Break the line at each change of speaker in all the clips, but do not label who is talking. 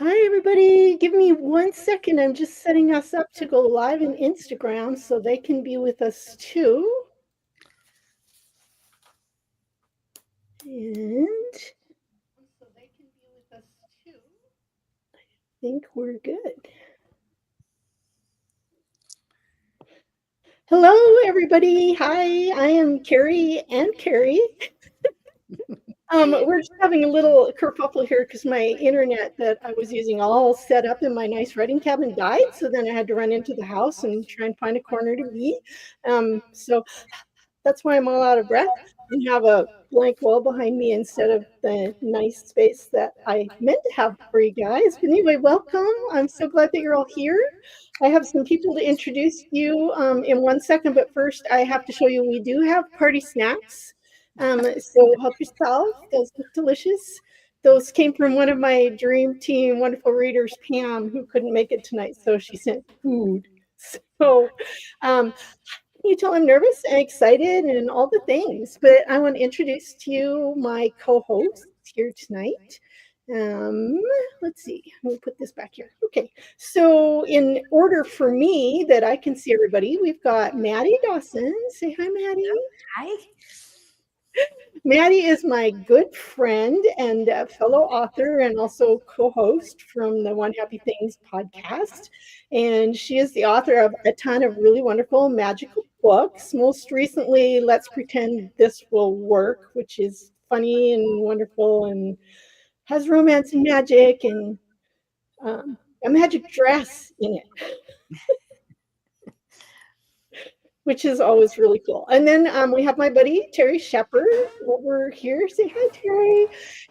Hi, everybody. Give me 1 second. I'm just setting us up to go live in Instagram so they can be with us too. And I think we're good. Hello, everybody. Hi, I am Kerry and Kerry. We're just having a little kerfuffle here because my internet that I was using all set up in my nice writing cabin died. So then I had to run into the house and try and find a corner to be. So that's why I'm all out of breath and have a blank wall behind me instead of the nice space that I meant to have for you guys. But anyway, welcome. I'm so glad that you're all here. I have some people to introduce you in 1 second, but first I have to show you we do have party snacks. So help yourself. Those look delicious. Those came from one of my dream team wonderful readers, Pam, who couldn't make it tonight, so she sent food. So you tell I'm nervous and excited and all the things, but I want to introduce to you my co-hosts here tonight. Let's see, we'll put this back here. Okay, so in order for me that I can see everybody, we've got Maddie Dawson. Say hi, Maddie.
Hi.
Maddie is my good friend and fellow author and also co-host from the One Happy Things podcast. And she is the author of a ton of really wonderful magical books. Most recently, Let's Pretend This Will Work, which is funny and wonderful and has romance and magic and a magic dress in it, which is always really cool. And then we have my buddy, Terry Schafer, over here. Say hi, Terry.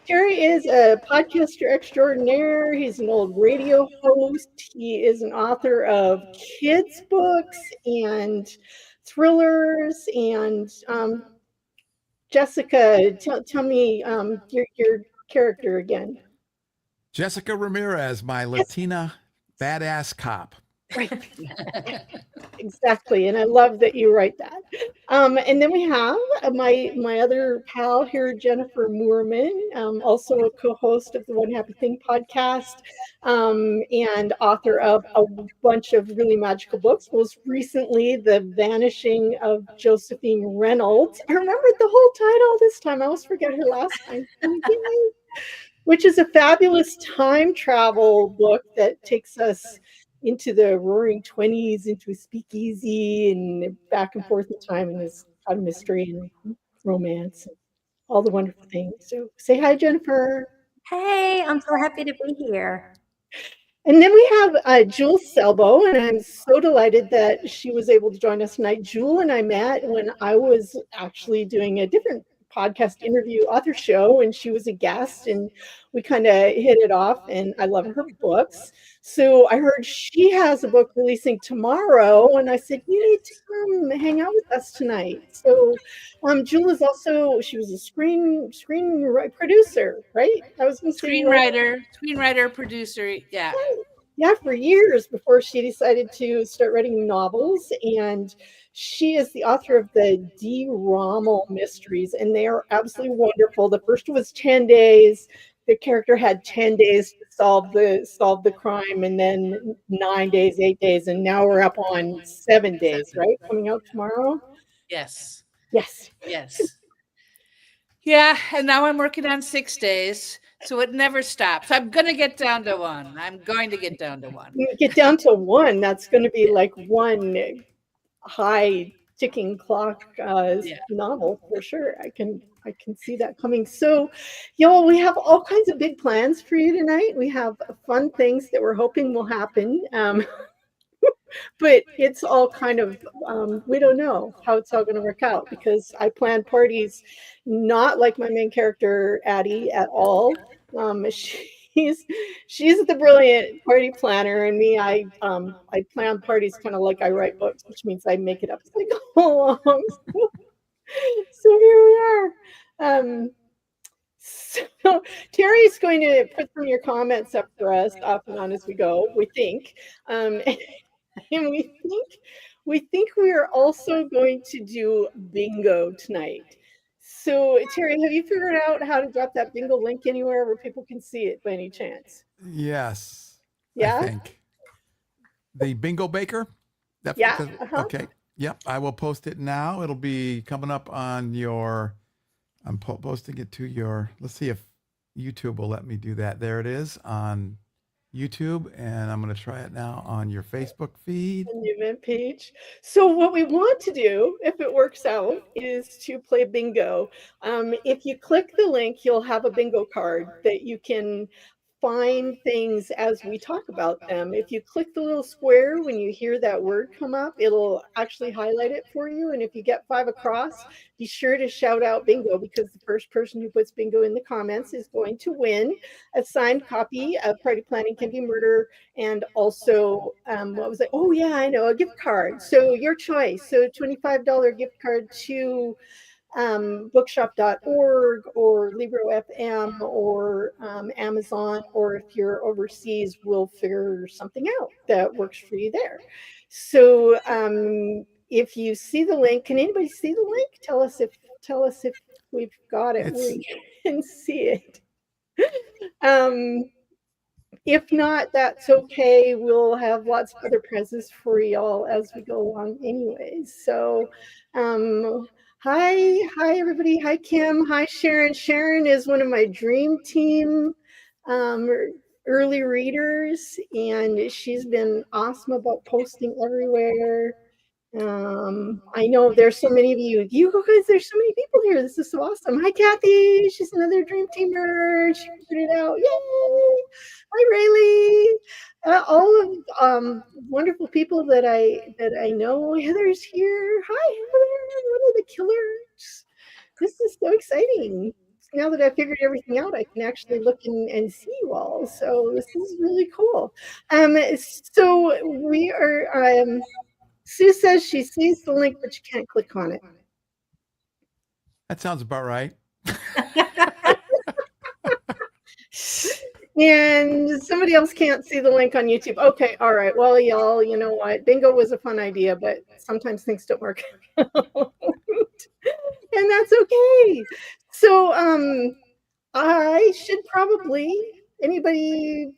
Terry is a podcaster extraordinaire. He's an old radio host. He is an author of kids' books and thrillers. And Jessica, tell me your character again.
Jessica Ramirez, my Latina badass cop.
Right. Exactly. And I love that you write that. And then we have my other pal here, Jennifer Moorman, also a co-host of the One Happy Thing podcast, and author of a bunch of really magical books. Most recently, The Vanishing of Josephine Reynolds. I remembered the whole title this time. I always forget her last name. Which is a fabulous time travel book that takes us into the roaring 20s, into a speakeasy and back and forth in time, and there's a lot of mystery and romance and all the wonderful things. So say hi, Jennifer.
Hey, I'm so happy to be here.
And then we have Jewel Selbo, and I'm so delighted that she was able to join us tonight. Jewel and I met when I was actually doing a different podcast interview author show, and she was a guest, and we kind of hit it off, and I love her books. So I heard she has a book releasing tomorrow, and I said, you need to come hang out with us tonight. So Jewel is also, she was a screen producer, right? I was going to say
screenwriter, producer, yeah.
Yeah, for years before she decided to start writing novels. And she is the author of the D. Rommel mysteries, and they are absolutely wonderful. The first was 10 days. The character had 10 days to solve the crime, and then 9 days, 8 days, and now we're up on 7 days, right? Coming out tomorrow?
Yes.
Yes.
Yeah, and now I'm working on 6 days. So it never stops. I'm going to get down to one.
Get down to one. That's going to be like one high ticking clock novel for sure. I can see that coming. So, y'all, we have all kinds of big plans for you tonight. We have fun things that we're hoping will happen. But it's all kind of, we don't know how it's all going to work out because I plan parties not like my main character, Addie, at all. She's the brilliant party planner, and me, I plan parties kind of like I write books, which means I make it up as I go along. So here we are. So Terry's going to put some of your comments up for us off and on as we go, we think. And we think we are also going to do bingo tonight. So, Terry, have you figured out how to drop that bingo link anywhere where people can see it by any chance?
Yes, I
Yeah?
think. The bingo baker?
Yeah.
Okay. Yep. I will post it now. It'll be coming up on your, I'm posting it to your, let's see if YouTube will let me do that. There it is on YouTube. And I'm going to try it now on your Facebook feed.
On the event page. So what we want to do, if it works out, is to play bingo. If you click the link, you'll have a bingo card that you can find things as we talk about them. If you click the little square, when you hear that word come up, it'll actually highlight it for you. And if you get 5 across, be sure to shout out bingo, because the first person who puts bingo in the comments is going to win a signed copy of Party Planning Can Be Murder. And also, what was it? Oh yeah, I know, a gift card. So your choice. So $25 gift card to bookshop.org or Libro.fm or Amazon, or if you're overseas, we'll figure something out that works for you there. So if you see the link, can anybody see the link? Tell us if we've got it where you can see it. If not, that's okay. We'll have lots of other prizes for y'all as we go along anyways. So hi everybody. Hi Kim. Hi Sharon. Sharon is one of my dream team early readers, and she's been awesome about posting everywhere. I know there's so many of you guys, there's so many people here. This is so awesome. Hi Kathy, she's another dream teamer. She figured it out. Yay! Hi Rayleigh. All of wonderful people that I know. Heather's here. Hi Heather, one of the killers. This is so exciting. Now that I figured everything out, I can actually look and see you all. So this is really cool. So we are Sue says she sees the link, but you can't click on it.
That sounds about right.
And somebody else can't see the link on YouTube. Okay, all right. Well, y'all, you know what? Bingo was a fun idea, but sometimes things don't work out. And that's okay. So I should probably, anybody,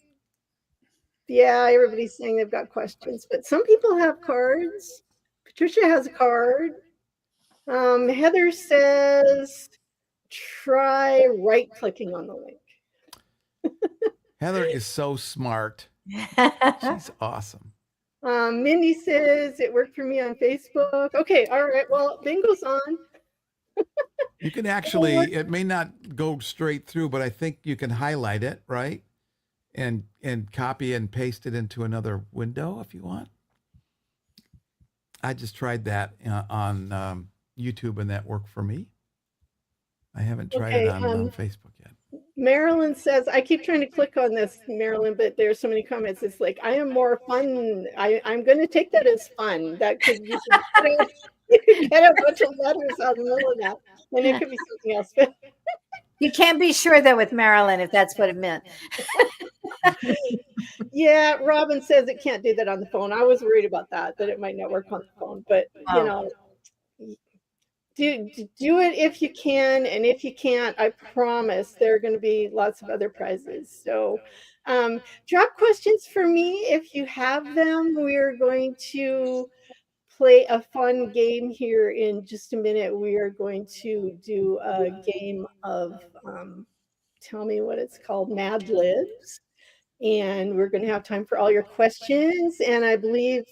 yeah, everybody's saying they've got questions, but some people have cards. Patricia has a card. Heather says try right-clicking on the link.
Heather is so smart. She's awesome.
Mindy says it worked for me on Facebook. Okay, all right. Well, bingo's on.
You can actually, it may not go straight through, but I think you can highlight it, right? And copy and paste it into another window if you want. I just tried that on YouTube, and that worked for me. I haven't tried it on Facebook yet.
Marilyn says, I keep trying to click on this, Marilyn, but there's so many comments. It's like, I am more fun. I'm going to take that as fun. That could you could get a bunch of letters out in the middle of that, and it could be something else.
You can't be sure though with Marilyn if that's what it meant.
Yeah, Robin says it can't do that on the phone. I was worried about that it might not work on the phone, but you know, do it if you can, and if you can't, I promise there are going to be lots of other prizes. So drop questions for me if you have them. We're going to play a fun game here in just a minute. We are going to do a game of tell me what it's called, Mad Libs. And we're going to have time for all your questions. And I believe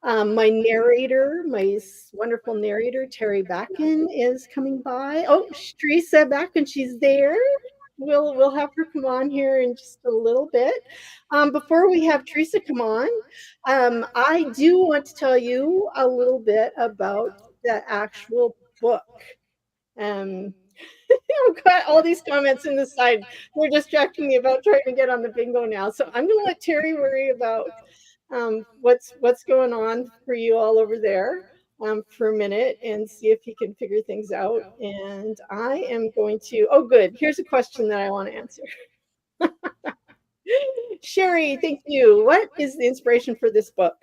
my narrator, my wonderful narrator, Terry Backen, is coming by. Oh, Teresa Backen, she's there. We'll have her come on here in just a little bit. Before we have Teresa come on, I do want to tell you a little bit about the actual book. I've got all these comments in the side. They're distracting me about trying to get on the bingo now. So I'm going to let Terry worry about what's going on for you all over there for a minute and see if he can figure things out. And I am going to, oh, good. Here's a question that I want to answer. Sherry, thank you. What is the inspiration for this book?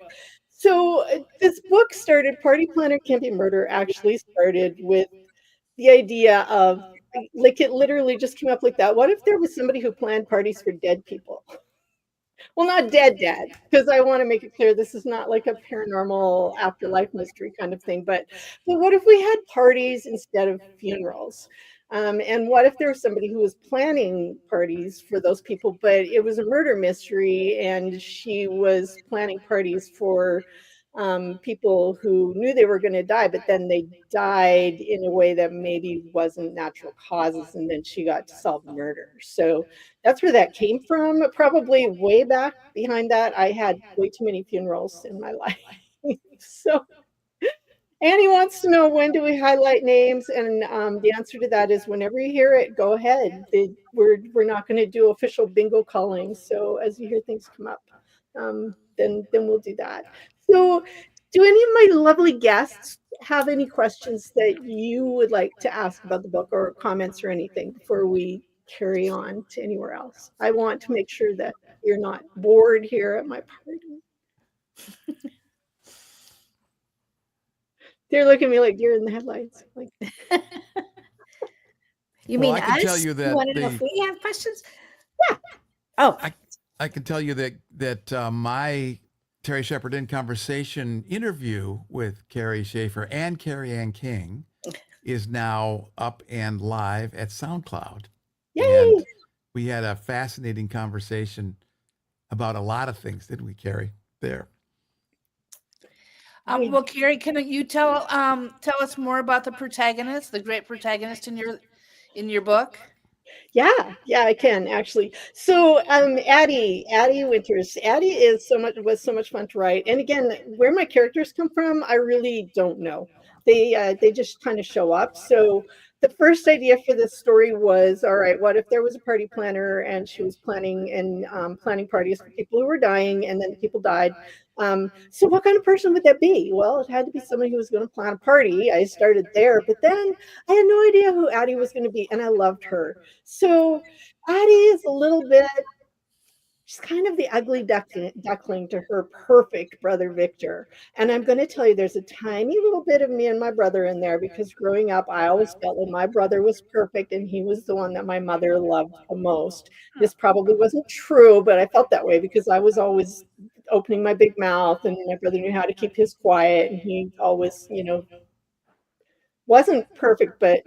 So this book started, Party Planner Can Be Murder actually started with the idea of like it literally just came up like that. What if there was somebody who planned parties for dead people? Well, not dead, because I want to make it clear this is not like a paranormal afterlife mystery kind of thing. But what if we had parties instead of funerals? And what if there was somebody who was planning parties for those people, but it was a murder mystery, and she was planning parties for people who knew they were going to die, but then they died in a way that maybe wasn't natural causes, and then she got to solve the murder. So that's where that came from. Probably way back behind that, I had way too many funerals in my life. So Annie wants to know, when do we highlight names? And the answer to that is whenever you hear it, go ahead. We're not going to do official bingo calling. So as you hear things come up, then we'll do that. So do any of my lovely guests have any questions that you would like to ask about the book, or comments or anything before we carry on to anywhere else? I want to make sure that you're not bored here at my party. They're looking at me like deer in the headlights. Like,
You
Well,
mean
I can tell
us?
you
You
that
want to know
the
if we have questions?
yeah.
Oh,
I can tell you that my Terry Shepard in Conversation interview with Kerry Schafer and Carrie Ann King is now up and live at SoundCloud.
Yay!
And we had a fascinating conversation about a lot of things, didn't we, Carrie? There.
Well, Kerry, can you tell us more about the protagonist, the great protagonist in your book?
Yeah, I can actually. So, Addie Winters. Addie was so much fun to write. And again, where my characters come from, I really don't know. They just kind of show up. So the first idea for this story was, all right, what if there was a party planner and she was planning parties for people who were dying, and then the people died. So what kind of person would that be? Well, it had to be somebody who was going to plan a party. I started there, but then I had no idea who Addie was going to be, and I loved her. So Addie is a little bit, she's kind of the ugly duckling to her perfect brother Victor. And I'm going to tell you, there's a tiny little bit of me and my brother in there, because growing up, I always felt like my brother was perfect and he was the one that my mother loved the most. This probably wasn't true, but I felt that way because I was always opening my big mouth, and my brother knew how to keep his quiet, and he always, wasn't perfect, but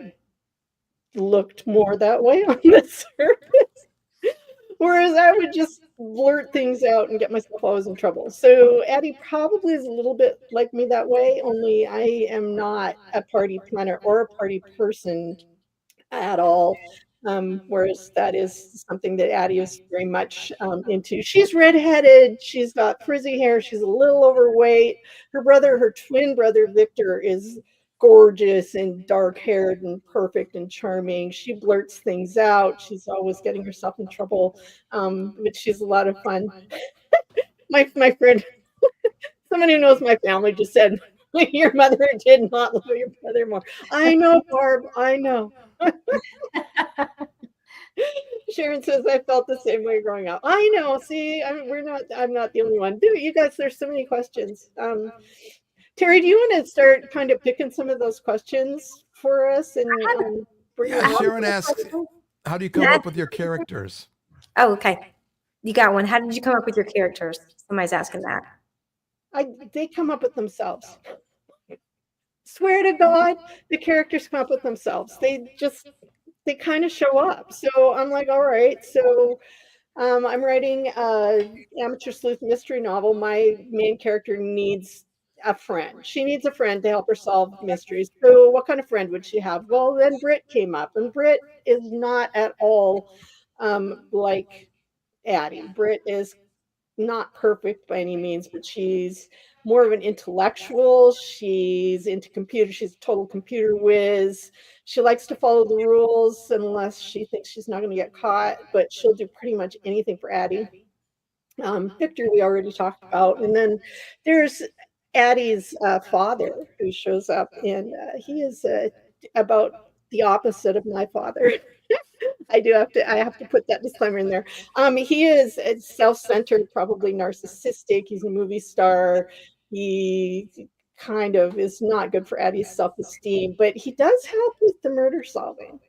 looked more that way on the surface. Whereas I would just blurt things out and get myself always in trouble. So Addie probably is a little bit like me that way, only I am not a party planner or a party person at all. Whereas that is something that Addie is very much into. She's redheaded, she's got frizzy hair, she's a little overweight. Her twin brother Victor, is gorgeous and dark haired and perfect and charming. She blurts things out. She's always getting herself in trouble, but she's a lot of fun. My friend, someone who knows my family, just said, "Your mother did not love your brother more." I know, Barb. I know. Sharon says, I felt the same way growing up. I know. See, I'm not the only one. You guys, there's so many questions. Terry, do you want to start kind of picking some of those questions for us and bring
Yeah,
them up?
Sharon asked, how do you come up with your characters?
Oh, okay. You got one. How did you come up with your characters? Somebody's asking that.
They come up with themselves. Swear to God, the characters come up with themselves. They kind of show up. So I'm like, all right. So I'm writing an amateur sleuth mystery novel. My main character needs a friend. She needs a friend to help her solve mysteries. So what kind of friend would she have? Well, then Britt came up, and Britt is not at all like Addie. Britt is not perfect by any means, but she's more of an intellectual. She's into computers. She's a total computer whiz. She likes to follow the rules unless she thinks she's not going to get caught, but she'll do pretty much anything for Addie. Victor, we already talked about. And then there's Addie's father, who shows up, and he is about the opposite of my father. I have to put that disclaimer in there. He is self-centered, probably narcissistic. He's a movie star. He kind of is not good for Addie's self-esteem, but he does help with the murder solving.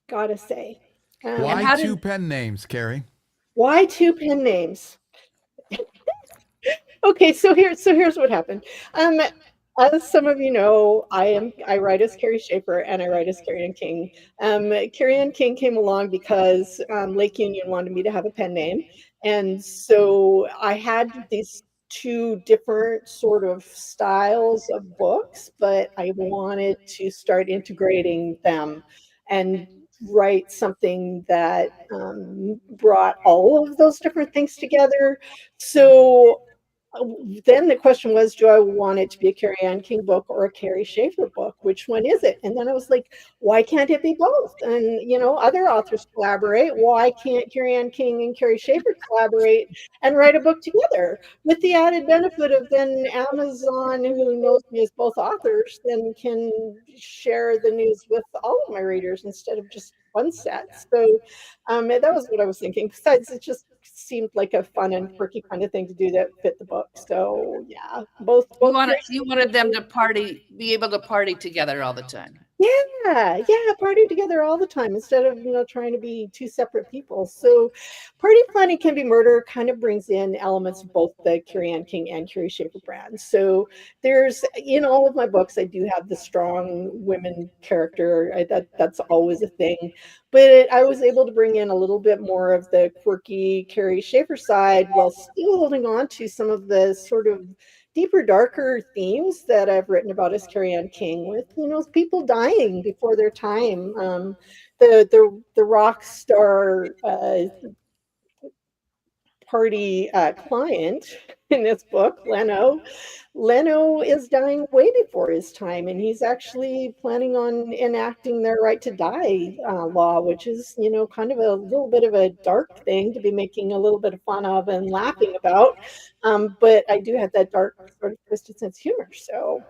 Gotta say.
Why
how
two
did-
pen names, Kerry?
Why two pen names? Okay, so here's what happened. As some of you know, I write as Kerry Schafer and I write as Kerry Ann King. Kerry Ann King came along because Lake Union wanted me to have a pen name, and so I had these two different sort of styles of books, but I wanted to start integrating them and write something that brought all of those different things together. So then the question was, do I want it to be a Kerry Ann King book or a Kerry Schafer book? Which one is it? And then I was like, why can't it be both? And, other authors collaborate. Why can't Kerry Ann King and Kerry Schafer collaborate and write a book together? With the added benefit of then Amazon, who knows me as both authors, then can share the news with all of my readers instead of just one set. So that was what I was thinking. Besides, it just seemed like a fun and quirky kind of thing to do that fit the book. So yeah, both.
You wanted them to be able to party together all the time.
Yeah, party together all the time instead of trying to be two separate people. So, Party Planning Can Be Murder kind of brings in elements of both the Kerry Ann King and Kerry Schafer brands. So there's in all of my books, I do have the strong women character. That's always a thing, but I was able to bring in a little bit more of the quirky Kerry Schafer side while still holding on to some of the sort of deeper, darker themes that I've written about as Kerry Ann King, with people dying before their time. The rock star party client in this book, Leno is dying way before his time, and he's actually planning on enacting their right to die law, which is, kind of a little bit of a dark thing to be making a little bit of fun of and laughing about. But I do have that dark sort of twisted sense of humor. So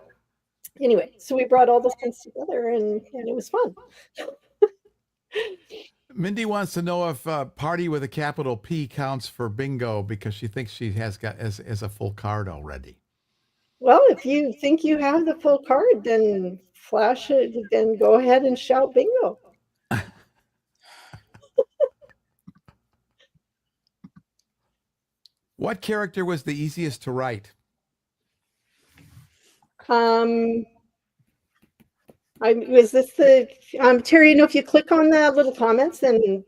anyway, so we brought all those things together, and it was fun.
Mindy wants to know if party with a capital P counts for bingo because she thinks she has got as a full card already.
Well, if you think you have the full card, then flash it, then go ahead and shout bingo.
What character was the easiest to write?
Was this the Terry? If you click on the little comments, then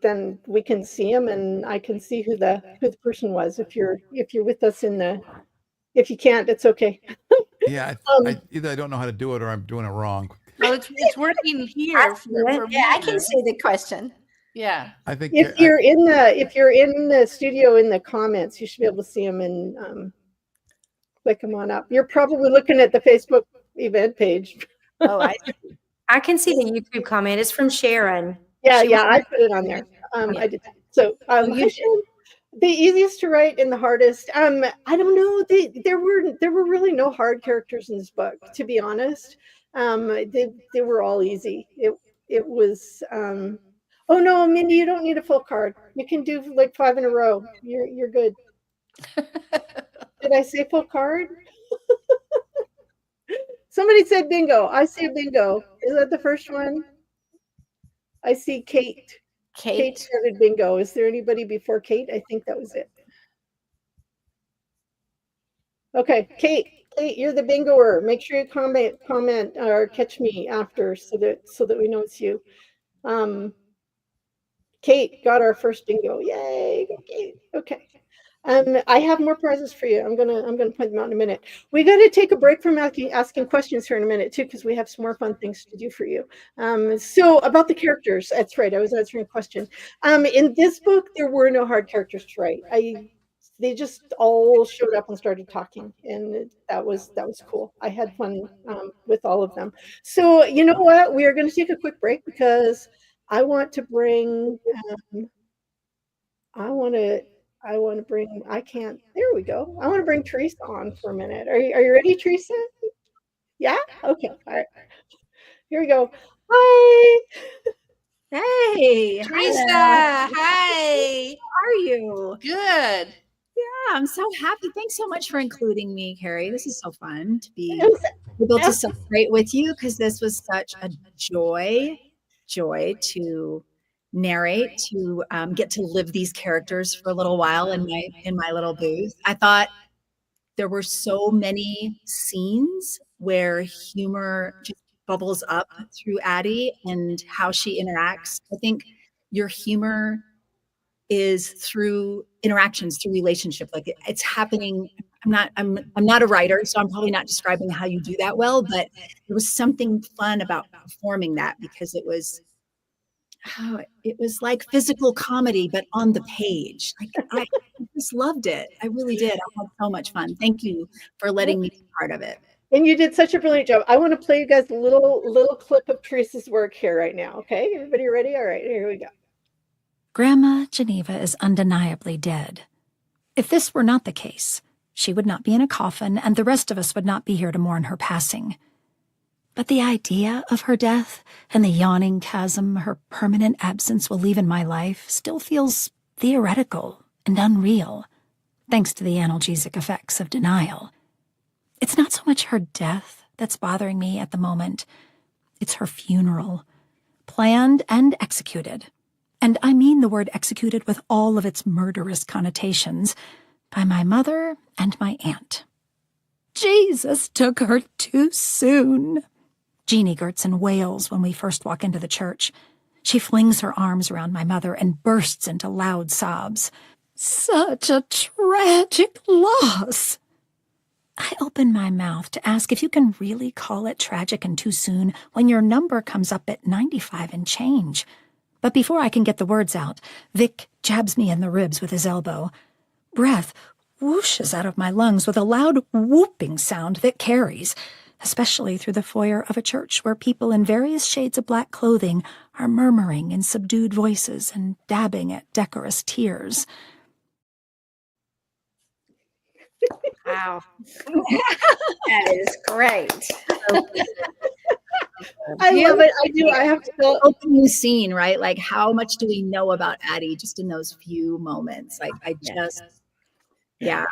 we can see them, and I can see who the person was. If you're with us if you can't, it's okay.
Yeah, either I don't know how to do it or I'm doing it wrong.
Well, it's working here.
Yeah, I can see the question.
Yeah,
I think
if you're in the studio in the comments, you should be able to see them and click them on up. You're probably looking at the Facebook event page.
Oh,
I can see the YouTube comment. It's from Sharon.
Yeah, I put it on there. I did. So
you did.
the easiest to write and the hardest. I don't know. There were really no hard characters in this book, to be honest. They were all easy. It was. Oh no, Mindy, you don't need a full card. You can do like 5 in a row. You're good. Did I say full card? Somebody said bingo. I see a bingo. Is that the first one? I see Kate. Kate started bingo. Is there anybody before Kate? I think that was it. Okay, Kate, you're the bingoer. Make sure you comment or catch me after so that we know it's you. Kate got our first bingo. Yay, go Kate. Okay. I have more prizes for you. I'm gonna point them out in a minute. We got to take a break from asking questions here in a minute too, because we have some more fun things to do for you. So about the characters, that's right. I was answering a question. In this book, there were no hard characters to write. They just all showed up and started talking, and that was cool. I had fun with all of them. So you know what? We are going to take a quick break because I want to bring. There we go. I want to bring Teresa on for a minute. Are you ready, Teresa? Yeah? Okay. All right. Here we go. Hi.
Hey,
Teresa, hi.
How are you?
Good.
Yeah, I'm so happy. Thanks so much for including me, Kerry. This is so fun to be
It was
able to
ab-
celebrate with you because this was such a joy to narrate, to get to live these characters for a little while in my little booth. I thought there were so many scenes where humor just bubbles up through Addie and how she interacts. I think your humor is through interactions, through relationship. Like it's happening. I'm not a writer, so I'm probably not describing how you do that well, but there was something fun about performing that because it was like physical comedy, but on the page. Like I just loved it. I really did. I had so much fun. Thank you for letting me be part of it.
and you did such a brilliant job. I want to play you guys a little clip of Teresa's work here right now. Okay, everybody ready? All right, here we go.
Grandma Geneva is undeniably dead. If this were not the case, she would not be in a coffin, and the rest of us would not be here to mourn her passing. But the idea of her death and the yawning chasm her permanent absence will leave in my life still feels theoretical and unreal, thanks to the analgesic effects of denial. It's not so much her death that's bothering me at the moment. It's her funeral, planned and executed. And I mean the word executed with all of its murderous connotations, by my mother and my aunt. Jesus took her too soon. Jeannie Gertson wails when we first walk into the church. She flings her arms around my mother and bursts into loud sobs. Such a tragic loss. I open my mouth to ask if you can really call it tragic and too soon when your number comes up at 95 and change. But before I can get the words out, Vic jabs me in the ribs with his elbow. Breath whooshes out of my lungs with a loud whooping sound that carries, especially through the foyer of a church where people in various shades of black clothing are murmuring in subdued voices and dabbing at decorous tears.
Wow. That is great.
I love it. I do. I have to go.
Opening scene, right? Like how much do we know about Addie just in those few moments? Like yeah.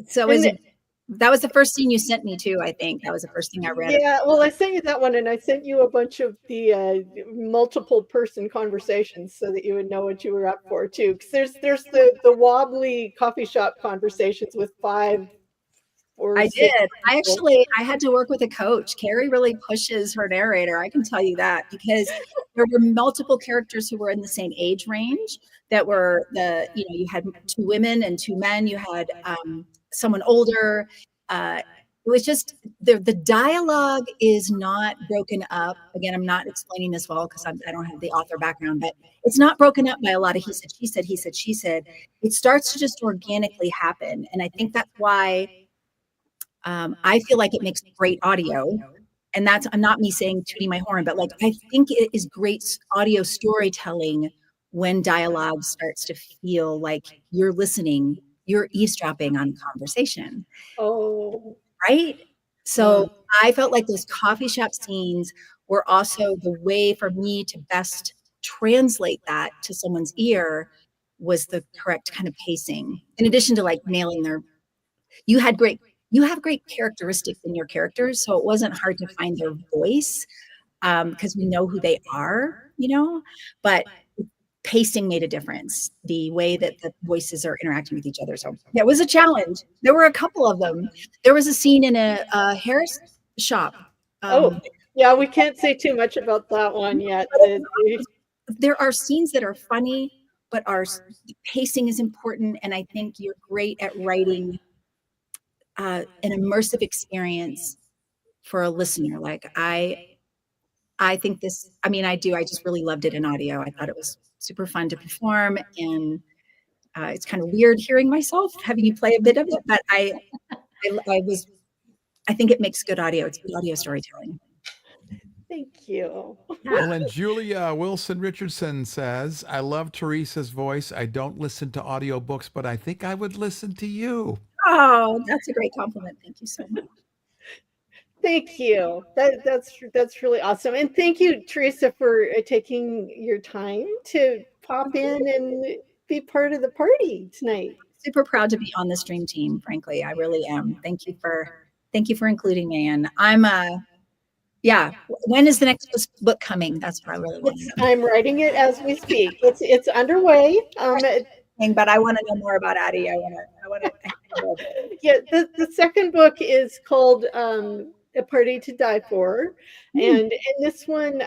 So that was the first scene you sent me too, I think. That was the first thing I read.
Yeah, well, I sent you that one, and I sent you a bunch of the multiple person conversations so that you would know what you were up for too. Because there's the wobbly coffee shop conversations with 5 or
I
6
did.
people.
I had to work with a coach. Kerry really pushes her narrator. I can tell you that because there were multiple characters who were in the same age range that were you had 2 women and 2 men. You had someone older. It was just the dialogue is not broken up. Again, I'm not explaining this well because I don't have the author background, but it's not broken up by a lot of he said, she said, he said, she said. It starts to just organically happen. And I think that's why I feel like it makes great audio. And I'm not me saying tooting my horn, but like I think it is great audio storytelling when dialogue starts to feel like you're listening, you're eavesdropping on conversation.
Oh,
Right? So I felt like those coffee shop scenes were also the way for me to best translate that to someone's ear was the correct kind of pacing. In addition to like nailing you have great characteristics in your characters. So it wasn't hard to find their voice because we know who they are, but pacing made a difference, the way that the voices are interacting with each other. So yeah, it was a challenge. There were a couple of them. There was a scene in a hair shop.
Yeah, we can't say too much about that one yet.
There are scenes that are funny, but the pacing is important. And I think you're great at writing an immersive experience for a listener. Like I think I just really loved it in audio. I thought it was super fun to perform, and it's kind of weird hearing myself, having you play a bit of it, but I think it makes good audio. It's good audio storytelling.
Thank you.
Well, and Julia Wilson Richardson says, I love Teresa's voice. I don't listen to audiobooks, but I think I would listen to you.
Oh, that's a great compliment. Thank you so much.
Thank you. That's really awesome. And thank you, Teresa, for taking your time to pop in and be part of the party tonight.
super proud to be on this dream team. Frankly, I really am. Thank you for including me. And I'm yeah. When is the next book coming? That's what I really want to know.
I'm writing it as we speak. It's underway.
But I want to know more about Addie. I want to.
Yeah, the second book is called A Party to Die For. And in this one,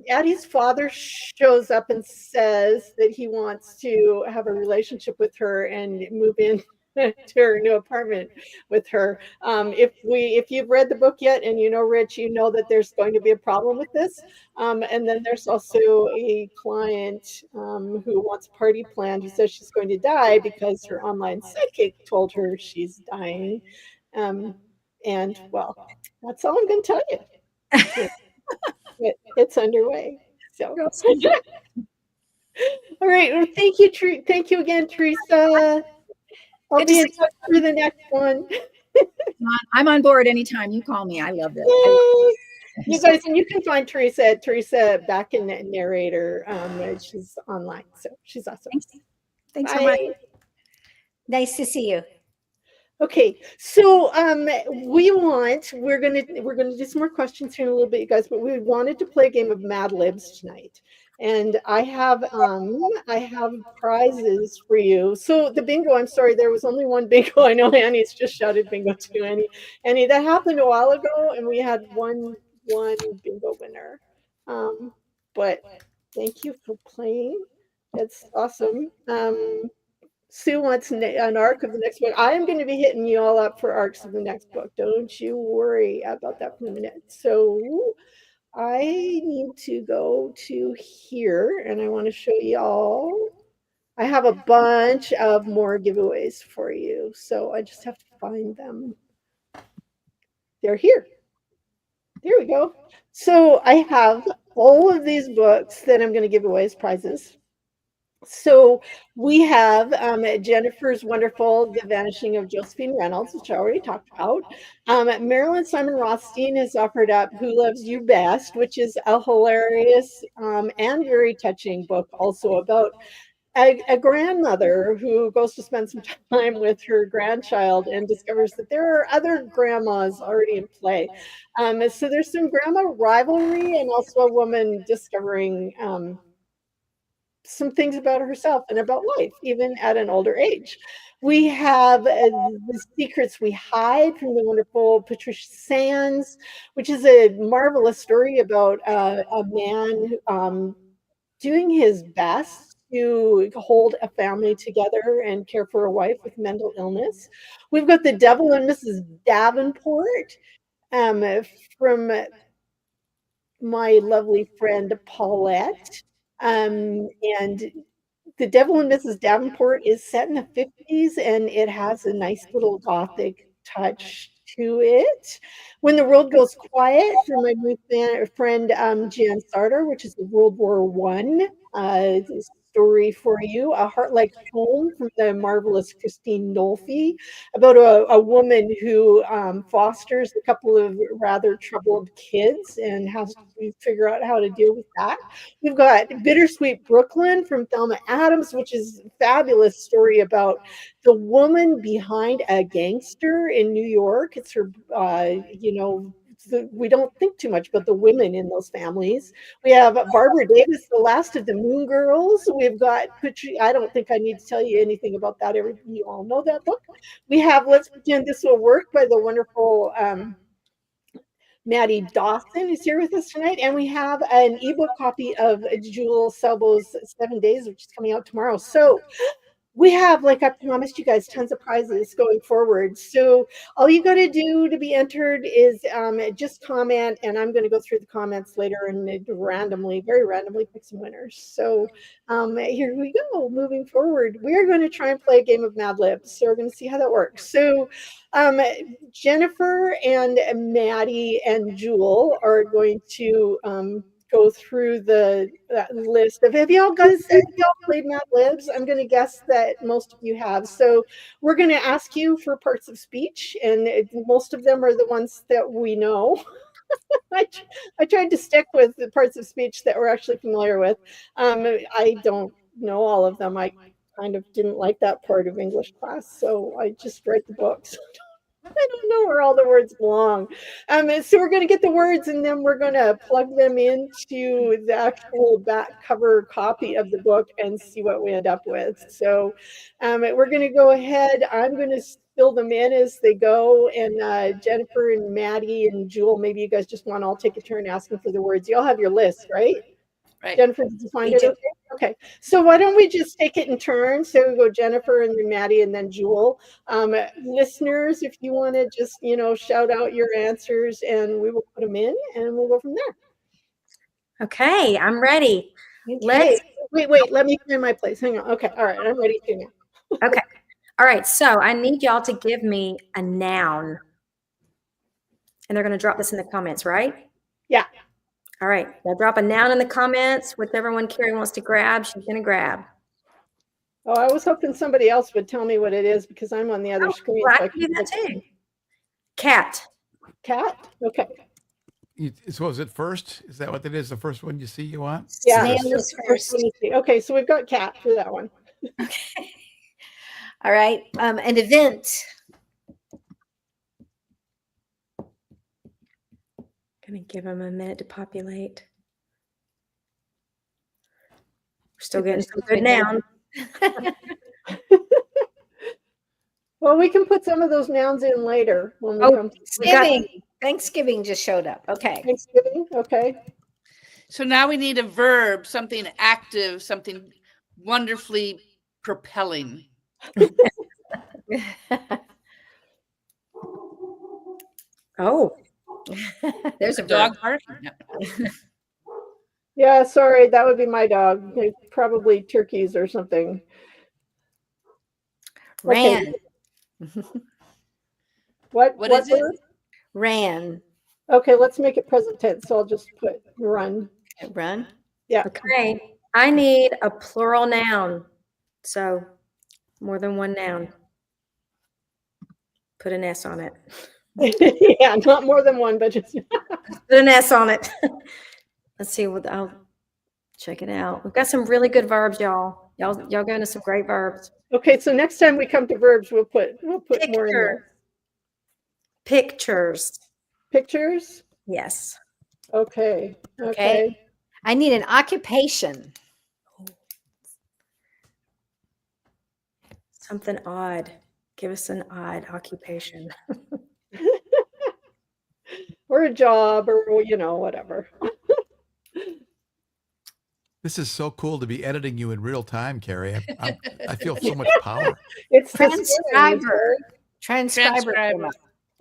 Addie's father shows up and says that he wants to have a relationship with her and move in to her new apartment with her. If you've read the book yet and you know Rich, you know that there's going to be a problem with this. And then there's also a client who wants a party planned who says she's going to die because her online psychic told her she's dying. And well, that's all I'm going to tell you. It's underway. So, all right. Well, thank you, thank you again, Teresa. I'll be in touch for the next one.
I'm on board anytime you call me. I love it.
You guys, and you can find Teresa back in narrator. She's online, so she's awesome.
Thanks so much.
Nice to see you.
Okay, so we're gonna do some more questions here in a little bit, you guys, but we wanted to play a game of Mad Libs tonight. And I have prizes for you. So the bingo, I'm sorry, there was only one bingo. I know Annie's just shouted bingo too, Annie. Annie, that happened a while ago, and we had one bingo winner. But thank you for playing. That's awesome. Sue wants an arc of the next book. I am going to be hitting you all up for arcs of the next book. Don't you worry about that for a minute. So I need to go to here, and I want to show you all. I have a bunch of more giveaways for you, so I just have to find them. They're here. There we go. So I have all of these books that I'm going to give away as prizes. So we have Jennifer's wonderful The Vanishing of Josephine Reynolds, which I already talked about. Marilyn Simon Rothstein has offered up Who Loves You Best, which is a hilarious and very touching book also about a grandmother who goes to spend some time with her grandchild and discovers that there are other grandmas already in play. So there's some grandma rivalry and also a woman discovering some things about herself and about life, even at an older age. We have The Secrets We Hide from the wonderful Patricia Sands, which is a marvelous story about a man doing his best to hold a family together and care for a wife with mental illness. We've got The Devil and Mrs. Davenport from my lovely friend Paulette. And The Devil and Mrs. Davenport is set in the 50s, and it has a nice little gothic touch to it. When the World Goes Quiet from my friend Jan Sartor, which is a World War I story for you. A Heart Like Home from the marvelous Christine Nolfi, about a woman who fosters a couple of rather troubled kids and has to figure out how to deal with that. We've got Bittersweet Brooklyn from Thelma Adams, which is a fabulous story about the woman behind a gangster in New York. It's her, we don't think too much about the women in those families. We have Barbara Davis, The Last of the Moon Girls. We've got I don't think I need to tell you anything about that. You all know that book. We have Let's Pretend This Will Work by the wonderful Maddie Dawson is here with us tonight. And we have an ebook copy of Jewel Selbo's 7 Days, which is coming out tomorrow. So we have, like I promised you guys, tons of prizes going forward. So all you got to do to be entered is just comment, and I'm going to go through the comments later and very randomly pick some winners. So here we go. Moving forward, we're going to try and play a game of Mad Libs. So we're going to see how that works. So Jennifer and Maddie and Jewel are going to go through the list of, have y'all played Mad Libs? I'm going to guess that most of you have. So we're going to ask you for parts of speech, and most of them are the ones that we know. I tried to stick with the parts of speech that we're actually familiar with. I don't know all of them. I kind of didn't like that part of English class, so I just read the books. I don't know where all the words belong. And so we're going to get the words and then we're going to plug them into the actual back cover copy of the book and see what we end up with. So we're going to go ahead. I'm going to fill them in as they go. And Jennifer and Maddie and Jewel, maybe you guys just want to all take a turn asking for the words. You all have your list, right?
Right.
Jennifer, did you find it okay? Okay. So why don't we just take it in turns? So we go Jennifer and then Maddie and then Jewel. Listeners, if you want to just, shout out your answers and we will put them in and we'll go from there.
Okay, I'm ready.
Okay. Wait, let me find my place. Hang on. Okay. All right. I'm ready to now.
Okay. All right. So I need y'all to give me a noun. And they're going to drop this in the comments, right?
Yeah.
All right. Now drop a noun in the comments. Whichever one Kerry wants to grab, she's going to grab.
Oh, I was hoping somebody else would tell me what it is because I'm on the other screen.
Well,
So
I can do that too. Cat.
Cat? Okay.
So is it first? Is that what it is? The first one you see you want?
Yeah.
Snail is first.
Okay. So we've got cat for that one.
Okay. All right. An event.
Going to give them a minute to populate. We're still getting some good nouns.
Well, we can put some of those nouns in later when we come to
Thanksgiving just showed up. Okay.
Thanksgiving. Okay.
So now we need a verb, something active, something wonderfully propelling.
Oh,
There's a
Dog
verb.
barking.
Yeah, sorry, that would be my dog. Probably turkeys or something.
Ran.
Okay. What
is it?
word?
Ran.
Okay, let's make it present tense. So I'll just put run.
Run.
Yeah.
okay. I need a plural noun. So more than one noun. Put an S on it.
Yeah, not more than one, but just
Put an S on it. Let's see what I'll check it out. We've got some really good verbs, y'all. Y'all going to some great verbs.
okay. So next time we come to verbs, we'll put more in there.
Pictures.
Pictures.
Yes.
Okay.
Okay. I need an occupation.
Something odd. Give us an odd occupation.
Or a job, or whatever.
This is so cool to be editing you in real time, Kerry. I feel so much power.
It's
Transcriber. Transcriber. came up.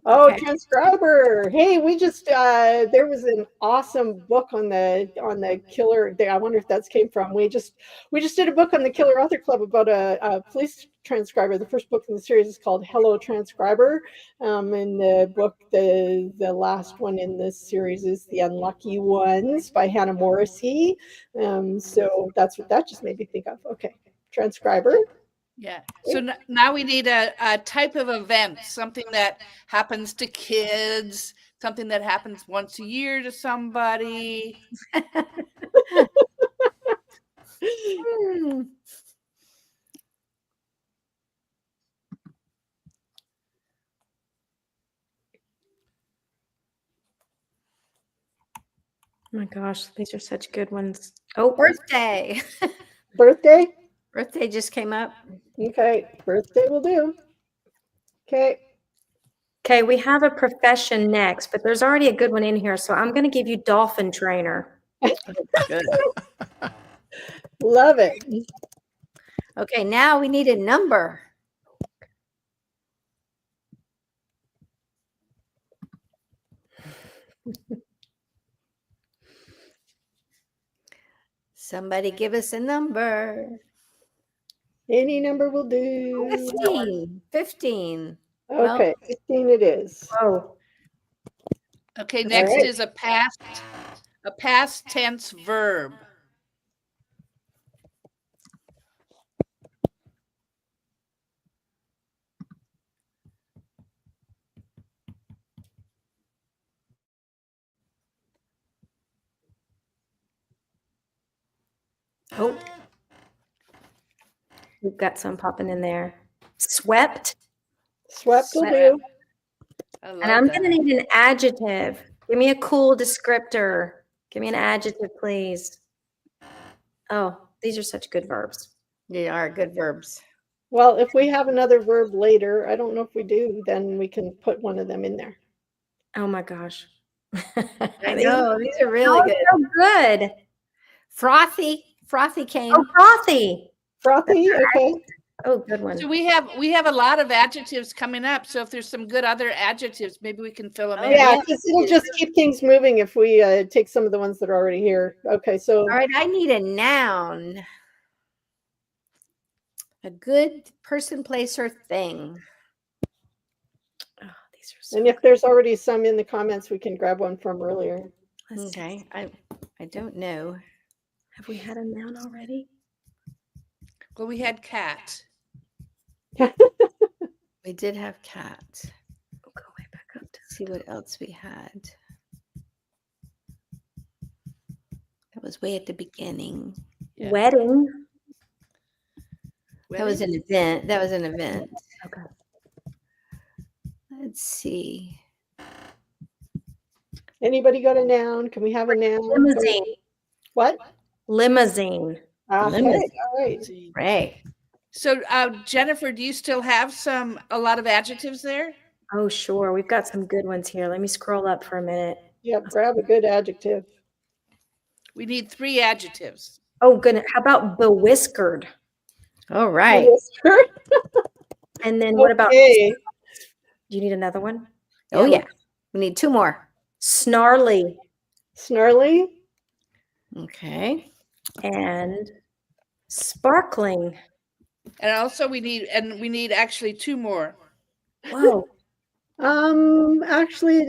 Oh,
Okay.
transcriber. Hey, we just there was an awesome book on the killer. I wonder if that came from. We just did a book on the Killer Author Club about a police transcriber. The first book in the series is called Hello Transcriber. And the book, the last one in this series is The Unlucky Ones by Hannah Morrissey. So that's what that just made me think of. Okay, transcriber.
Yeah. So now we need a type of event, something that happens to kids, something that happens once a year to somebody.
Oh my gosh, these are such good ones. Oh,
Birthday.
Birthday.
Birthday just came up.
Okay, birthday will do. Okay.
okay. We have a profession next, but there's already a good one in here. So I'm going to give you dolphin trainer.
Good.
Love it.
Okay, now we need a number. Somebody give us a number.
Any number will do.
15. 15.
Okay, 15 it is.
Oh,
Okay, next
right.
is a past tense verb.
Oh.
We've got some popping in there. Swept.
Swept will
Swept.
do.
I love
And I'm
that.
going to need an adjective. Give me a cool descriptor. Give me an adjective, please. Oh, these are such good verbs.
They are good verbs.
Well, if we have another verb later, I don't know if we do, then we can put one of them in there.
Oh my gosh.
I know. These are really
Oh,
good.
so good.
Frothy. Frothy came.
Oh, frothy.
Frothy, okay.
Oh, good one.
So we have a lot of adjectives coming up. So if there's some good other adjectives, maybe we can fill them in.
Yeah, because it'll just keep things moving if we take some of the ones that are already here. Okay, so
All right, I need a noun. A good person, place, or thing.
Oh, these are so
and if there's already some in the comments, we can grab one from earlier.
Let's see.
Okay, I don't know.
Have we had a noun already?
Well, we had cat.
We did have cat.
We'll go way back up to
See what else we had. That was way at the beginning.
Yeah.
wedding.
That was an event. That was an event.
Okay.
Let's see.
Anybody got a noun? Can we have a noun?
Limousine.
What?
Limousine.
Okay,
Limousine.
all right.
Right.
So Jennifer, do you still have a lot of adjectives there?
Oh, sure. We've got some good ones here. Let me scroll up for a minute.
Yep, grab a good adjective.
We need 3 adjectives.
Oh, goodness. How about bewhiskered?
All right.
And then what about,
Okay.
do you need another one?
Oh, yeah. We need 2 more.
Snarly
Snarly?
Okay.
and sparkling.
And also we need actually 2 more.
Whoa.
Actually,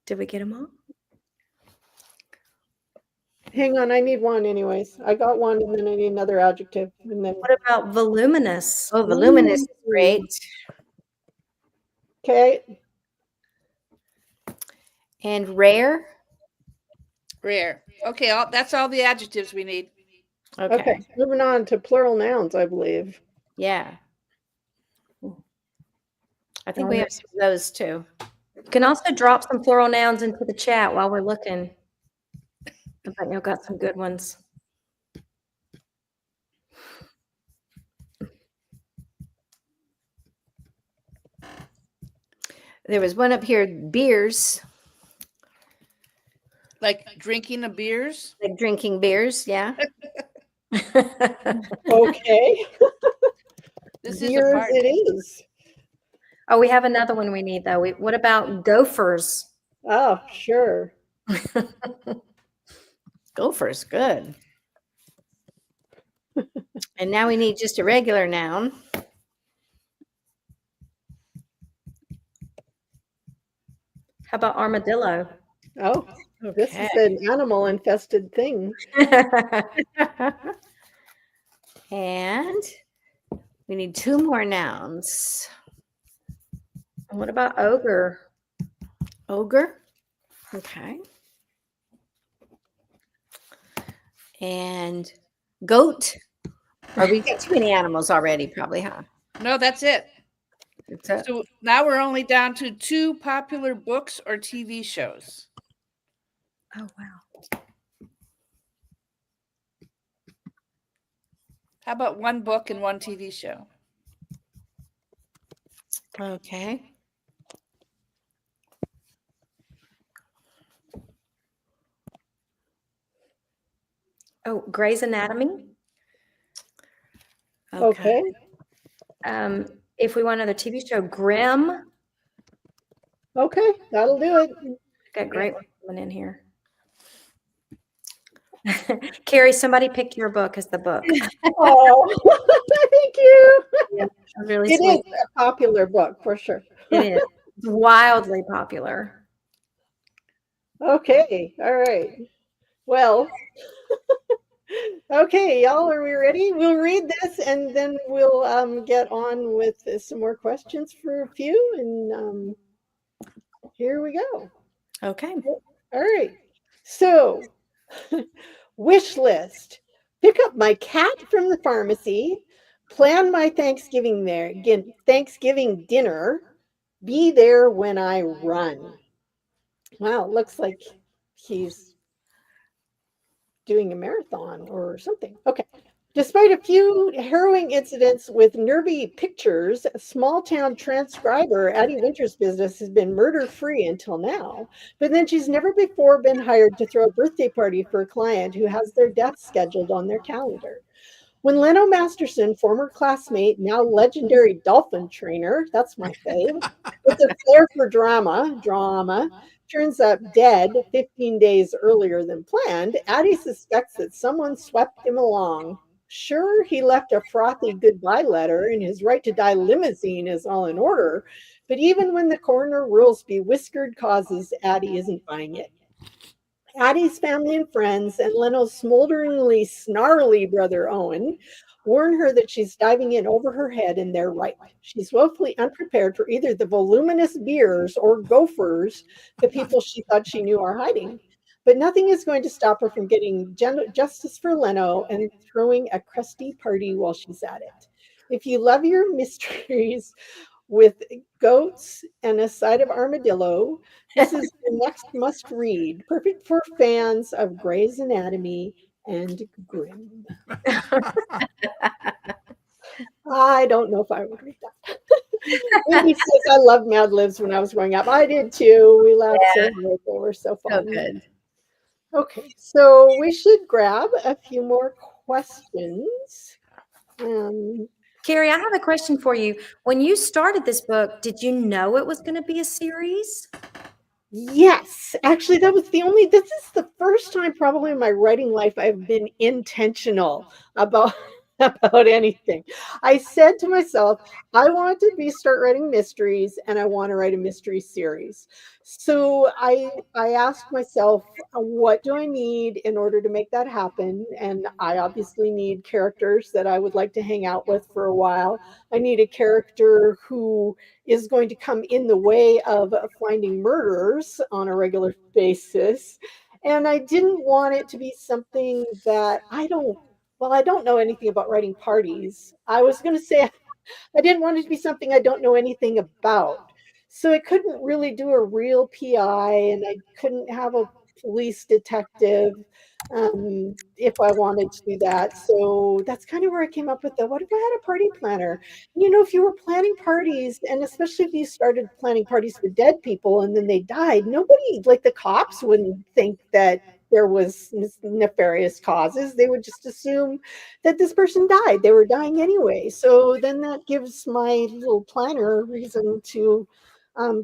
Did we get them all?
hang on, I need one anyways. I got one and then I need another adjective. And then,
What about voluminous?
Oh, voluminous is great.
okay,
And rare.
Rare. Okay, that's all the adjectives we need.
okay. Moving on to plural nouns, I believe.
Yeah. I think we have some of those too.
You can also drop some plural nouns into the chat while we're looking. I bet you've got some good ones.
There was one up here, beers,
Like drinking of beers.
like drinking beers. Yeah.
Okay.
This is a
Beers
part.
it is.
Oh, we have another one we need though. What about gophers?
Oh, sure.
Gopher's good. And now we need just a regular noun.
How about armadillo?
Oh, this is an animal infested thing.
And we need 2 more nouns.
What about ogre?
Ogre. Okay. And goat. Or we got too many animals already, probably, huh?
No, that's it.
It's a-
So now we're only down to 2 popular books or TV shows.
Oh, wow.
How about 1 book and 1 TV show?
Okay.
Oh, Grey's Anatomy.
Okay.
If we want another TV show, Grimm.
Okay, that'll do it.
Got great ones coming in here. Kerry, somebody pick your book as the book.
Oh, thank you.
Really
It
sweet.
is a popular book for sure.
It is. It's wildly popular.
Okay, all right. Well, okay, y'all, are we ready? We'll read this and then we'll get on with some more questions for a few. And here we go.
Okay.
All right. So, Wish list. Pick up my cat from the pharmacy. Plan my Thanksgiving dinner. Be there when I run. Wow, it looks like he's doing a marathon or something. Okay. Despite a few harrowing incidents with nervy pictures, small town transcriber Addie Winter's business has been murder free until now. But then she's never before been hired to throw a birthday party for a client who has their death scheduled on their calendar. When Leno Masterson, former classmate, now legendary dolphin trainer, that's my fave, with a flair for drama, turns up dead 15 days earlier than planned, Addie suspects that someone swept him along. Sure, he left a frothy goodbye letter and his right to die limousine is all in order, but even when the coroner rules bewhiskered causes, Addie isn't buying it. Addie's family and friends and Leno's smolderingly snarly brother Owen warn her that she's diving in over her head, and they're right. She's woefully unprepared for either the voluminous beers or gophers the people she thought she knew are hiding. But nothing is going to stop her from getting justice for Leno and throwing a crusty party while she's at it. If you love your mysteries with goats and a side of armadillo, this is the next must read, perfect for fans of Grey's Anatomy and Grimm. I don't know if I would read that. Wendy says, I loved Mad Libs when I was growing up. I did too. We laughed so hard. They were so
So
fun.
good.
Okay, so we should grab a few more questions.
Kerry, I have a question for you. When you started this book, did you know it was going to be a series?
Yes, actually, this is the first time probably in my writing life I've been intentional about anything. I said to myself, I want to start writing mysteries and I want to write a mystery series. So I asked myself, what do I need in order to make that happen? And I obviously need characters that I would like to hang out with for a while. I need a character who is going to come in the way of finding murderers on a regular basis. And I didn't want it to be something that I don't know anything about writing parties. I was going to say I didn't want it to be something I don't know anything about. So I couldn't really do a real PI and I couldn't have a police detective if I wanted to do that. So that's kind of where I came up with what if I had a party planner? If you were planning parties, and especially if you started planning parties for dead people and then they died, nobody, like the cops, wouldn't think that there was nefarious causes. They would just assume that this person died. They were dying anyway. So then that gives my little planner a reason to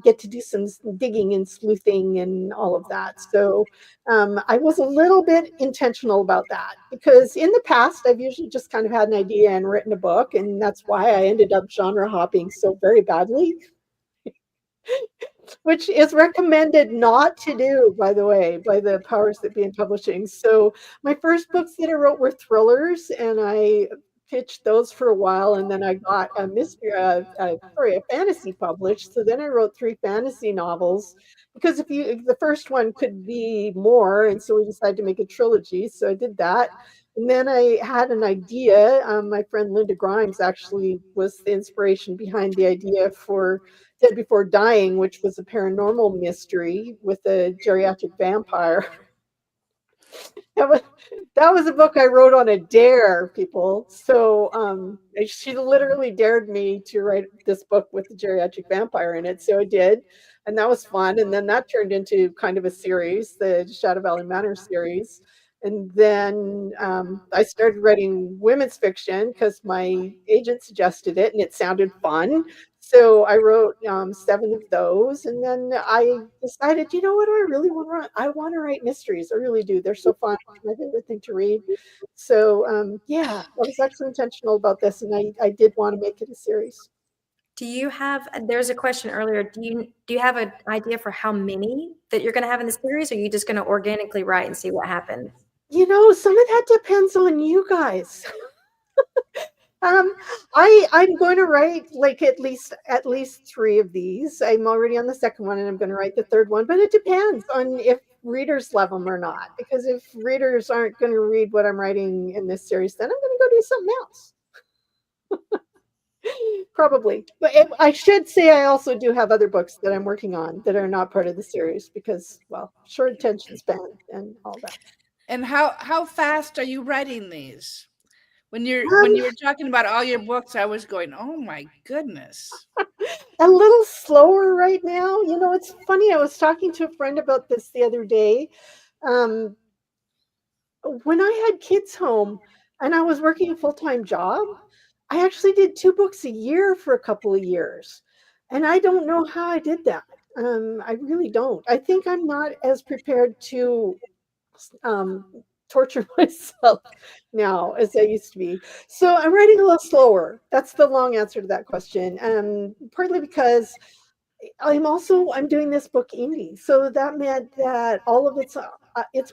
get to do some digging and sleuthing and all of that. So I was a little bit intentional about that because in the past, I've usually just kind of had an idea and written a book. And that's why I ended up genre hopping so very badly. Which is recommended not to do, by the way, by the powers that be in publishing. So my first books that I wrote were thrillers, and I pitched those for a while, and then I got a fantasy published. So then I wrote 3 fantasy novels because the first one could be more, and so we decided to make a trilogy. So I did that. And then I had an idea. My friend Linda Grimes actually was the inspiration behind the idea for Dead Before Dying, which was a paranormal mystery with a geriatric vampire. That was a book I wrote on a dare, people. So she literally dared me to write this book with the geriatric vampire in it. So I did. And that was fun. And then that turned into kind of a series, the Shadow Valley Manor series. And then I started writing women's fiction because my agent suggested it and it sounded fun. So I wrote 7 of those. And then I decided, what do I really want to write? I want to write mysteries. I really do. They're so fun. It's my favorite thing to read. So yeah, I was actually intentional about this. And I did want to make it a series.
There's a question earlier. Do you have an idea for how many that you're going to have in the series? Or are you just going to organically write and see what happens?
Some of that depends on you guys. I'm going to write like at least 3 of these. I'm already on the second one and I'm going to write the third one, but it depends on if readers love them or not. Because if readers aren't going to read what I'm writing in this series, then I'm going to go do something else. Probably. But I should say I also do have other books that I'm working on that are not part of the series because, well, short attention span and all that.
And how fast are you writing these? When you
Um,
were talking about all your books, I was going, oh my goodness.
A little slower right now. You know, it's funny. I was talking to a friend about this the other day. Um, when I had kids home and I was working a full-time job, I actually did 2 books a year for a couple of years. And I don't know how I did that. I really don't. I think I'm not as prepared to um, torture myself now as I used to be. So I'm writing a little slower. That's the long answer to that question. Partly because I'm doing this book indie, so that meant that all of it's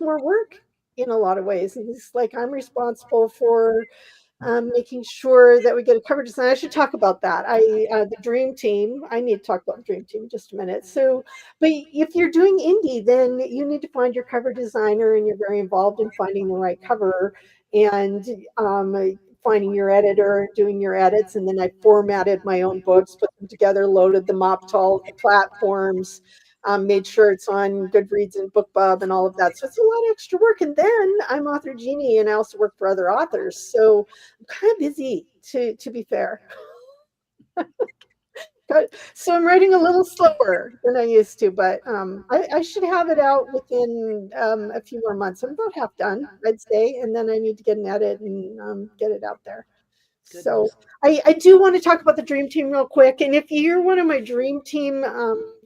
more work in a lot of ways. And it's like I'm responsible for making sure that we get a cover design. I should talk about that. The dream team. I need to talk about the dream team in just a minute. So, but if you're doing indie, then you need to find your cover designer, and you're very involved in finding the right cover and finding your editor, doing your edits, and then I formatted my own books, put them together, loaded them up to all the platforms. Made sure it's on Goodreads and BookBub and all of that. So it's a lot of extra work. And then I'm Author Genie, and I also work for other authors. So I'm kind of busy, to be fair. So I'm writing a little slower than I used to, but I should have it out within a few more months. I'm about half done, I'd say, and then I need to get an edit and get it out there. So I do want to talk about the Dream Team real quick. And if you're one of my Dream Team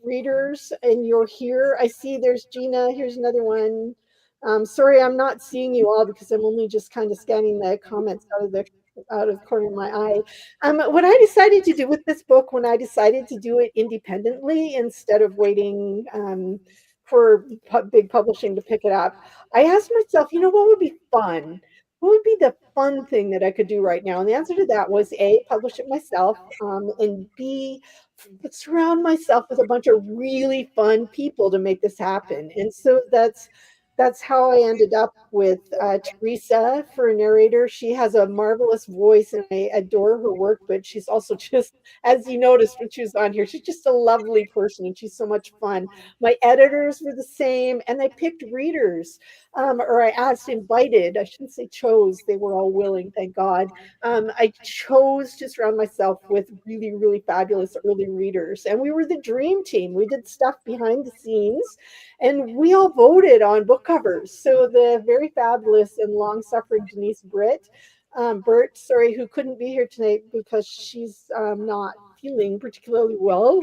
readers and you're here, I see there's Gina. Here's another one. Sorry, I'm not seeing you all because I'm only just kind of scanning the comments out of the corner of my eye. What I decided to do with this book, when I decided to do it independently instead of waiting for big publishing to pick it up, I asked myself, what would be fun? What would be the fun thing that I could do right now? And the answer to that was A, publish it myself, and B, surround myself with a bunch of really fun people to make this happen. And so that's how I ended up with Teresa for a narrator. She has a marvelous voice and I adore her work, but she's also just, as you noticed when she was on here, she's just a lovely person and she's so much fun. My editors were the same, and I picked readers, or I invited, I shouldn't say chose, they were all willing, thank God. I chose to surround myself with really, really fabulous early readers. And we were the dream team. We did stuff behind the scenes and we all voted on book covers. So the very fabulous and long-suffering Denise Burt, who couldn't be here tonight because she's not feeling particularly well.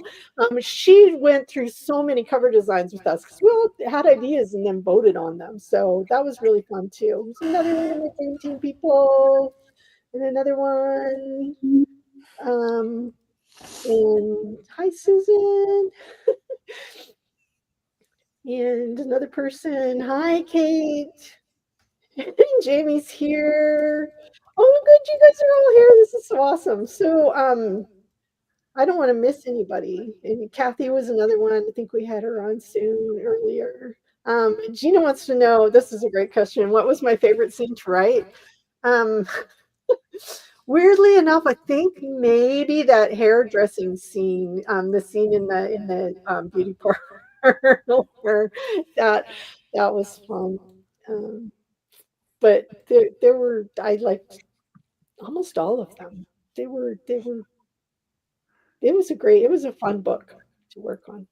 She went through so many cover designs with us because we all had ideas and then voted on them. So that was really fun too. There's another one of my dream team people, and another one. And hi, Susan. And another person. Hi, Kate. Jamie's here. Oh, good, you guys are all here. This is so awesome. So, I don't want to miss anybody. And Kathy was another one. I think we had her on soon earlier. Gina wants to know, this is a great question. What was my favorite scene to write? Weirdly enough, I think maybe that hairdressing scene, the scene in the beauty parlor, that was fun. But there were, I liked almost all of them. It was a fun book to work on.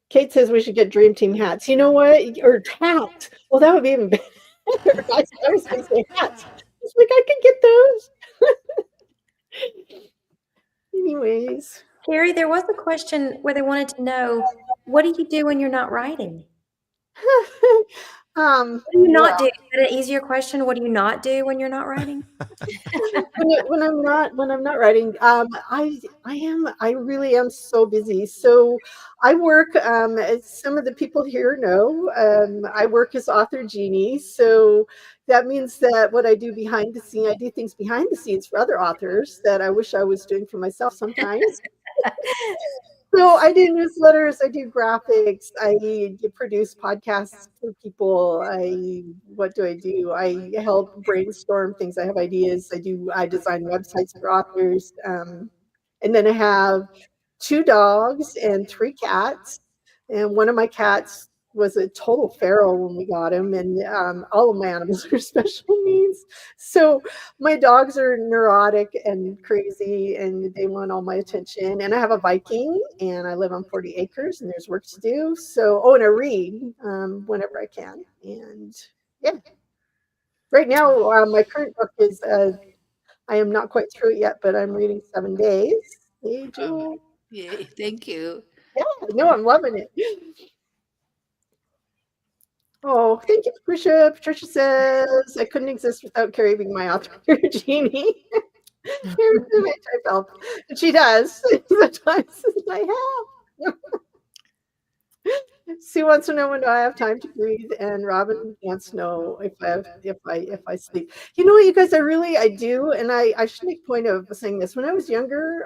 Kate says we should get Dream Team hats. You know what? Or hats. Well, that would be even better. I was going to say hats. It's like I could get those. Anyways.
Kerry, there was a question where they wanted to know, what do you do when you're not writing? What do you not
Well,
do? Is that an easier question? What do you not do when you're not writing?
when I'm not writing, I really am so busy. So I work, as some of the people here know, I work as author genie. So that means that what I do behind the scene, I do things behind the scenes for other authors that I wish I was doing for myself sometimes. So I do newsletters, I do graphics, I produce podcasts for people. What do I do? I help brainstorm things. I have ideas. I design websites for authors. And then I have 2 dogs and 3 cats, and one of my cats was a total feral when we got him, and, all of my animals are special needs. So, my dogs are neurotic and crazy, and they want all my attention, and I have a Viking, and I live on 40 acres, and there's work to do, so and I read, whenever I can, and yeah. Right now, my current book is, I am not quite through it yet, but I'm reading 7 Days. Hey,
Um,
Jewel.
yay, thank you.
Yeah, no, I'm loving it. Oh, thank you, Patricia. Patricia says, I couldn't exist without Kerry being my author genie. Here's my type help. And she does. Sometimes I have. Sue wants to know when do I have time to breathe, and Robin wants to know if I sleep. You know what, you guys, I do, and I should make a point of saying this. When I was younger,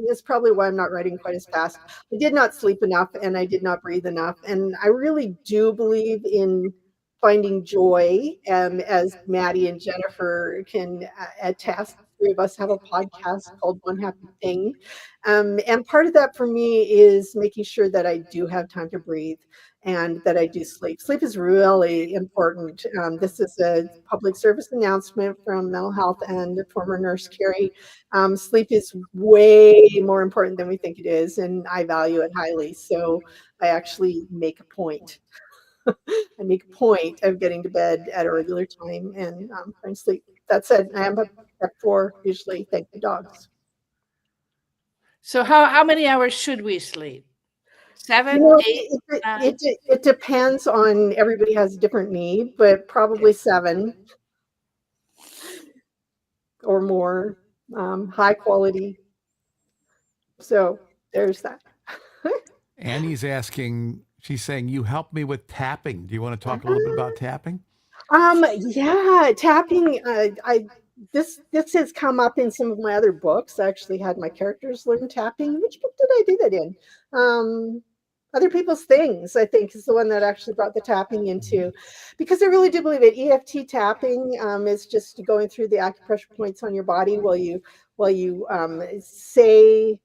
this is probably why I'm not writing quite as fast. I did not sleep enough, and I did not breathe enough, and I really do believe in finding joy. As Maddie and Jennifer can attest, the 3 of us have a podcast called One Happy Thing. And part of that for me is making sure that I do have time to breathe and that I do sleep. Sleep is really important. This is a public service announcement from mental health and former nurse Kerry. Sleep is way more important than we think it is, and I value it highly. So I actually make a point. I make a point of getting to bed at a regular time and trying to sleep. That said, I am up at 4 usually. Thank the dogs.
So how many hours should we sleep?
You
7,
know,
8, 9?
it depends on everybody has a different need, but probably 7 or more, high quality. So there's that.
Annie's asking, she's saying, you helped me with tapping. Do you want to talk a little bit about tapping?
Yeah, tapping. This has come up in some of my other books. I actually had my characters learn tapping. Which book did I do that in? Other People's Things, I think, is the one that actually brought the tapping into, because I really do believe it. EFT tapping is just going through the acupressure points on your body while you say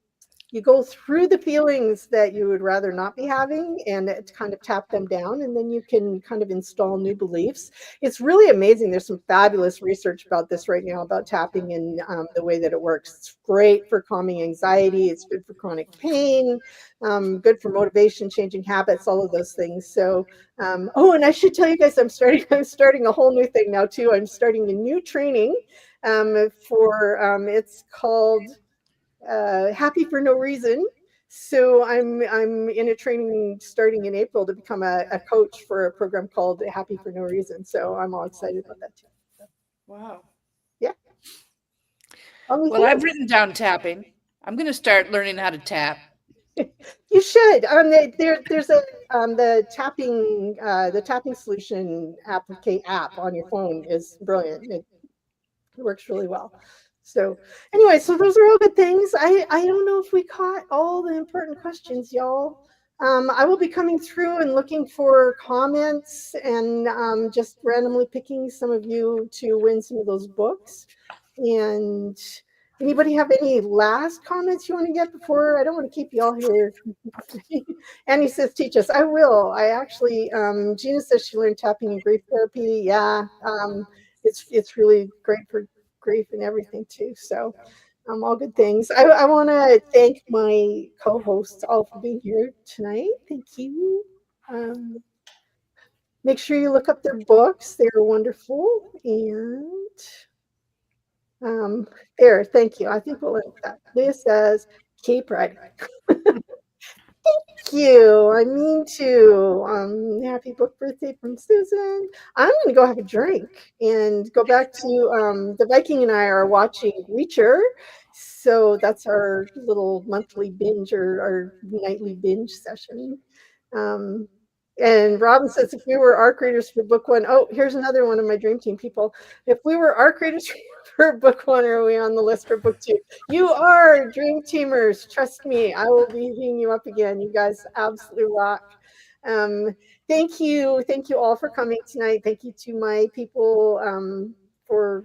you go through the feelings that you would rather not be having and kind of tap them down, and then you can kind of install new beliefs. It's really amazing. There's some fabulous research about this right now about tapping and the way that it works. It's great for calming anxiety. It's good for chronic pain, good for motivation, changing habits, all of those things. So and I should tell you guys, I'm starting a whole new thing now too. I'm starting a new training for it's called Happy for No Reason. So I'm in a training starting in April to become a coach for a program called Happy for No Reason. So I'm all excited about that too.
Wow.
Yeah.
Well, I've written down tapping. I'm going to start learning how to tap.
You should. There's the tapping solution app on your phone is brilliant. It works really well. So anyway, so those are all good things. I don't know if we caught all the important questions, y'all. I will be coming through and looking for comments and just randomly picking some of you to win some of those books. And anybody have any last comments you want to get before? I don't want to keep you all here. Annie says, teach us. I will. I actually, Gina says she learned tapping and grief therapy. Yeah. It's really great for grief and everything too. So all good things. I want to thank my co-hosts all for being here tonight. Thank you. Make sure you look up their books. They're wonderful. And thank you. I think we'll end that. Leah says, keep writing. Thank you. I mean to. Happy book birthday from Susan. I'm going to go have a drink and go back to the Viking and I are watching Reacher. So that's our little monthly binge or our nightly binge session. Um, and Robin says, if we were arc readers for book one, oh, here's another one of my dream team people. If we were arc readers for book one, are we on the list for book two? You are, dream teamers. Trust me, I will be hitting you up again. You guys absolutely rock. Thank you all for coming tonight. Thank you to my people for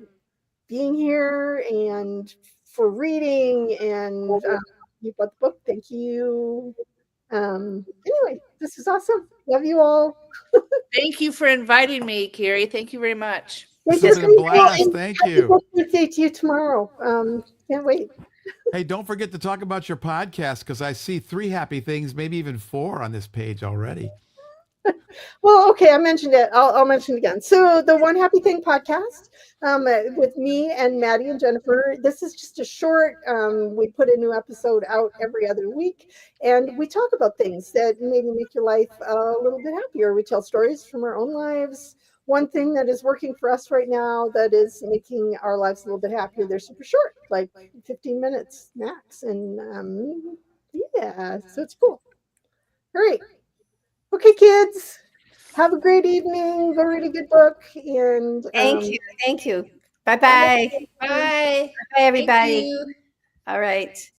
being here and for reading and you bought the book. Thank you. Anyway, this is awesome. Love you all.
Thank you for inviting me, Kerry. Thank you very much.
This has been a blast. Thank you.
Happy birthday to you tomorrow. Can't wait.
Hey, don't forget to talk about your podcast because I see 3 happy things, maybe even 4 on this page already.
Well, okay, I mentioned it. I'll mention it again. So the One Happy Thing podcast with me and Maddie and Jennifer. This is just a short. We put a new episode out every other week, and we talk about things that maybe make your life a little bit happier. We tell stories from our own lives. One thing that is working for us right now that is making our lives a little bit happier. They're super short, like 15 minutes max, and yeah, so it's cool. All right. Okay, kids, have a great evening. Go read a good book. And
Thank you. Bye-bye.
Bye.
Bye, everybody.
Thank you.
All right.